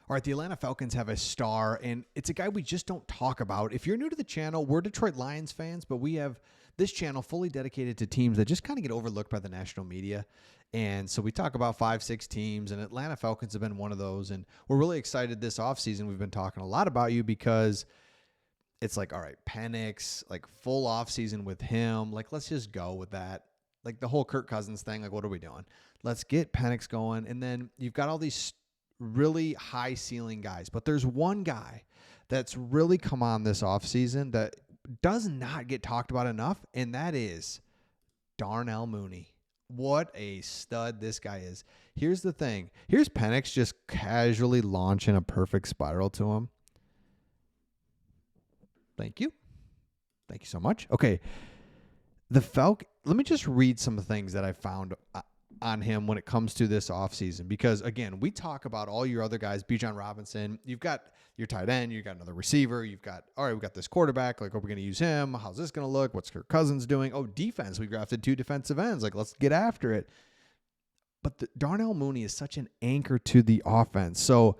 All right, the Atlanta Falcons have a star, and it's a guy we just don't talk about. If you're new to the channel, we're Detroit Lions fans, but we have this channel fully dedicated to teams that just kind of get overlooked by the national media. And so we talk about 5, 6 teams, and Atlanta Falcons have been one of those. And we're really excited this offseason. We've been talking a lot about you because it's like, all right, Penix, like full offseason with him. Like, let's just go with that. Like the whole Kirk Cousins thing, like, what are we doing? Let's get Penix going. And then you've got all these really high ceiling guys, but there's one guy that's really come on this offseason that does not get talked about enough, and that is Darnell Mooney. What a stud this guy is. Here's the thing. Here's Penix just casually launching a perfect spiral to him. Thank you. Thank you so much. Okay. Let me just read some things that I found on him when it comes to this offseason, because again, we talk about all your other guys, Bijan Robinson, you've got your tight end, you've got another receiver, you've got, all right, we've got this quarterback, like, are we going to use him? How's this going to look? What's Kirk Cousins doing? Oh, defense, we drafted 2 defensive ends, like, let's get after it. But Darnell Mooney is such an anchor to the offense. So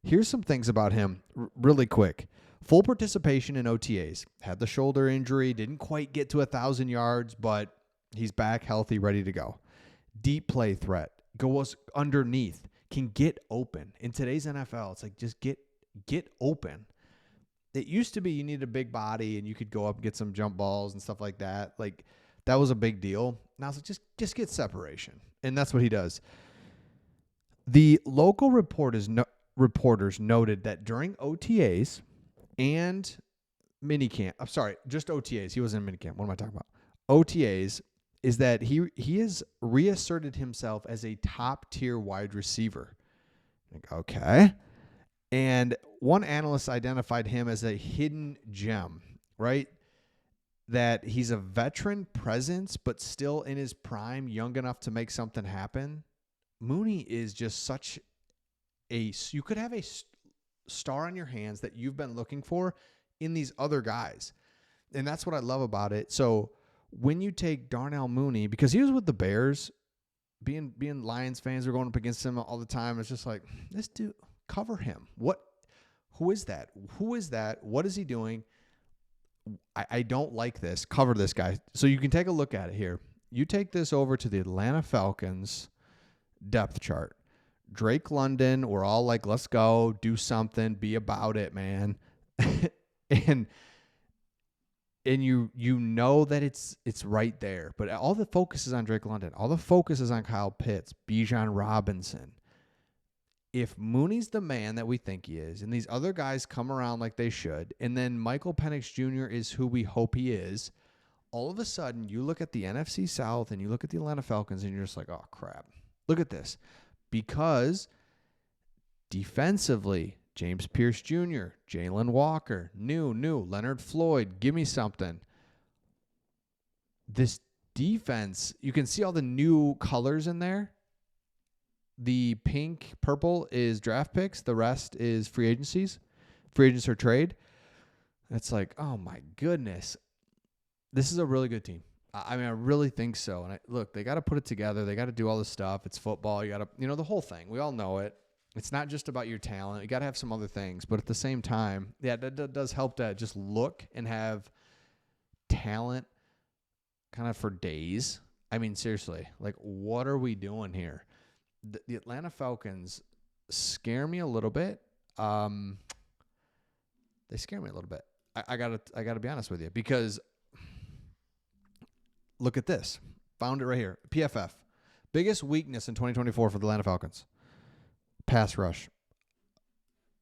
here's some things about him really quick. Full participation in OTAs, had the shoulder injury, didn't quite get to 1,000 yards, but he's back healthy, ready to go. Deep play threat, goes underneath, can get open. In today's NFL, it's like just get open. It used to be you needed a big body and you could go up and get some jump balls and stuff like that. Like that was a big deal. Now it's like just get separation, and that's what he does. The local reporters noted that during OTAs and minicamp, I'm sorry, just OTAs. He wasn't in minicamp. What am I talking about? OTAs. Is that he has reasserted himself as a top-tier wide receiver. Like, okay. And one analyst identified him as a hidden gem, right? That he's a veteran presence, but still in his prime, young enough to make something happen. Mooney is just such you could have a star on your hands that you've been looking for in these other guys. And that's what I love about it. So when you take Darnell Mooney, because he was with the Bears, being Lions fans, we're going up against him all the time. It's just like, this dude, cover him. Who is that? Who is that? What is he doing? I don't like this. Cover this guy. So you can take a look at it here. You take this over to the Atlanta Falcons depth chart. Drake London, we're all like, let's go, do something, be about it, man. And you know that it's right there. But all the focus is on Drake London. All the focus is on Kyle Pitts, Bijan Robinson. If Mooney's the man that we think he is, and these other guys come around like they should, and then Michael Penix Jr. is who we hope he is, all of a sudden you look at the NFC South and you look at the Atlanta Falcons and you're just like, oh, crap. Look at this. Because defensively, James Pierce Jr., Jalen Walker, new, Leonard Floyd, give me something. This defense, you can see all the new colors in there. The pink, purple is draft picks. The rest is free agencies, free agents or trade. It's like, oh my goodness. This is a really good team. I mean, I really think so. And look, they got to put it together. They got to do all this stuff. It's football. You got to, the whole thing. We all know it. It's not just about your talent. You got to have some other things. But at the same time, yeah, that does help to just look and have talent kind of for days. I mean, seriously, like, what are we doing here? The Atlanta Falcons scare me a little bit. They scare me a little bit. I gotta be honest with you, because look at this. Found it right here. PFF. Biggest weakness in 2024 for the Atlanta Falcons. Pass rush.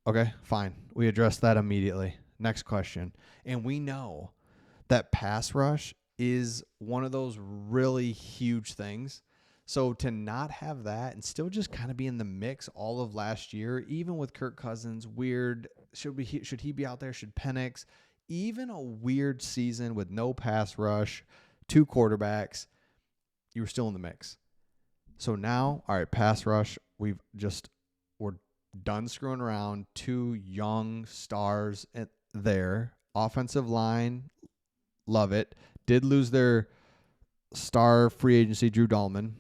Okay, fine. We addressed that immediately. Next question. And we know that pass rush is one of those really huge things. So to not have that and still just kind of be in the mix all of last year, even with Kirk Cousins, weird. Should he be out there? Should Penix? Even a weird season with no pass rush, 2 quarterbacks, you were still in the mix. So now, all right, pass rush, we're done screwing around. 2 young stars there. Offensive line, love it. Did lose their star free agency, Drew Dahlman.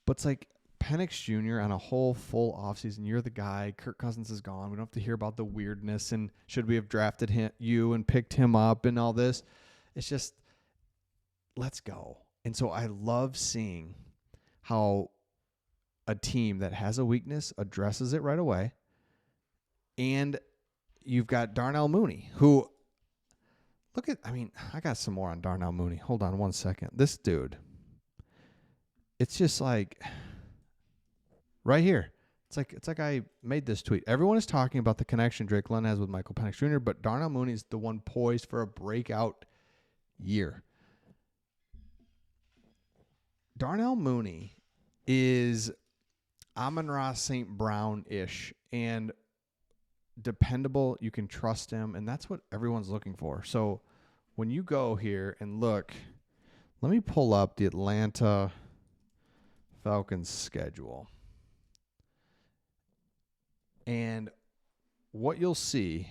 But it's like Penix Jr. on a whole full offseason. You're the guy. Kirk Cousins is gone. We don't have to hear about the weirdness and should we have drafted you and picked him up and all this. It's just, let's go. And so I love seeing how a team that has a weakness addresses it right away. And you've got Darnell Mooney, who, I got some more on Darnell Mooney. Hold on one second. This dude, it's just like right here. It's like I made this tweet. Everyone is talking about the connection Drake London has with Michael Penix Jr., but Darnell Mooney is the one poised for a breakout year. Darnell Mooney is Amon-Ra St. Brown-ish and dependable. You can trust him, and that's what everyone's looking for. So when you go here and look, let me pull up the Atlanta Falcons schedule. And what you'll see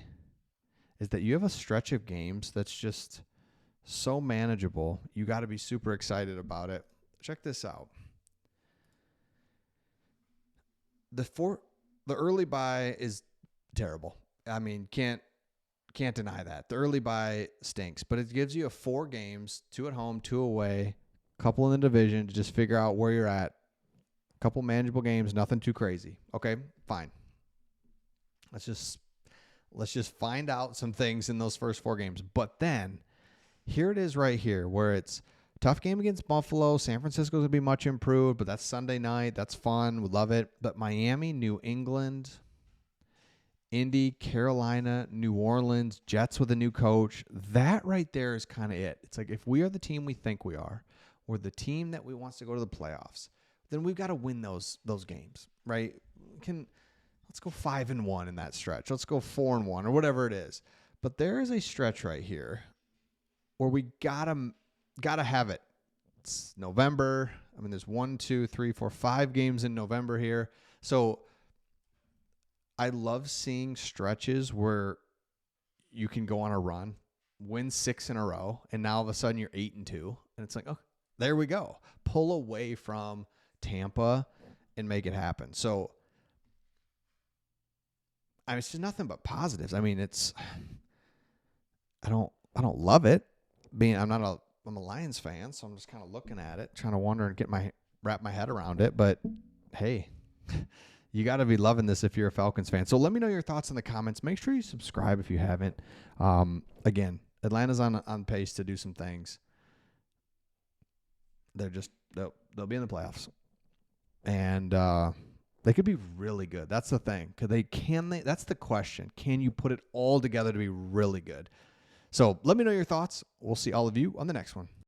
is that you have a stretch of games that's just so manageable. You got to be super excited about it. Check this out. The early bye is terrible. I mean, can't deny that. The early bye stinks, but it gives you 4 games, 2 at home, 2 away, a couple in the division to just figure out where you're at. A couple manageable games, nothing too crazy. Okay, fine. Let's just find out some things in those first 4 games. But then here it is right here where it's tough game against Buffalo. San Francisco's going to be much improved, but that's Sunday night. That's fun. We love it. But Miami, New England, Indy, Carolina, New Orleans, Jets with a new coach. That right there is kind of it. It's like if we are the team we think we are, we're the team that we wants to go to the playoffs, then we've got to win those games, right? Let's go 5-1 in that stretch. Let's go 4-1 or whatever it is. But there is a stretch right here where we gotta have it. It's November. I mean, there's 1, 2, 3, 4, 5 games in November here. So I love seeing stretches where you can go on a run, win 6 in a row, and now all of a sudden you're 8-2. And it's like, oh, there we go. Pull away from Tampa and make it happen. So it's just nothing but positives. I mean, I don't love it. I'm a Lions fan, so I'm just kind of looking at it, trying to wonder and wrap my head around it. But hey, you got to be loving this if you're a Falcons fan. So let me know your thoughts in the comments. Make sure you subscribe if you haven't. Again, Atlanta's on pace to do some things. They'll be in the playoffs, and they could be really good. That's the thing. That's the question. Can you put it all together to be really good? So let me know your thoughts. We'll see all of you on the next one.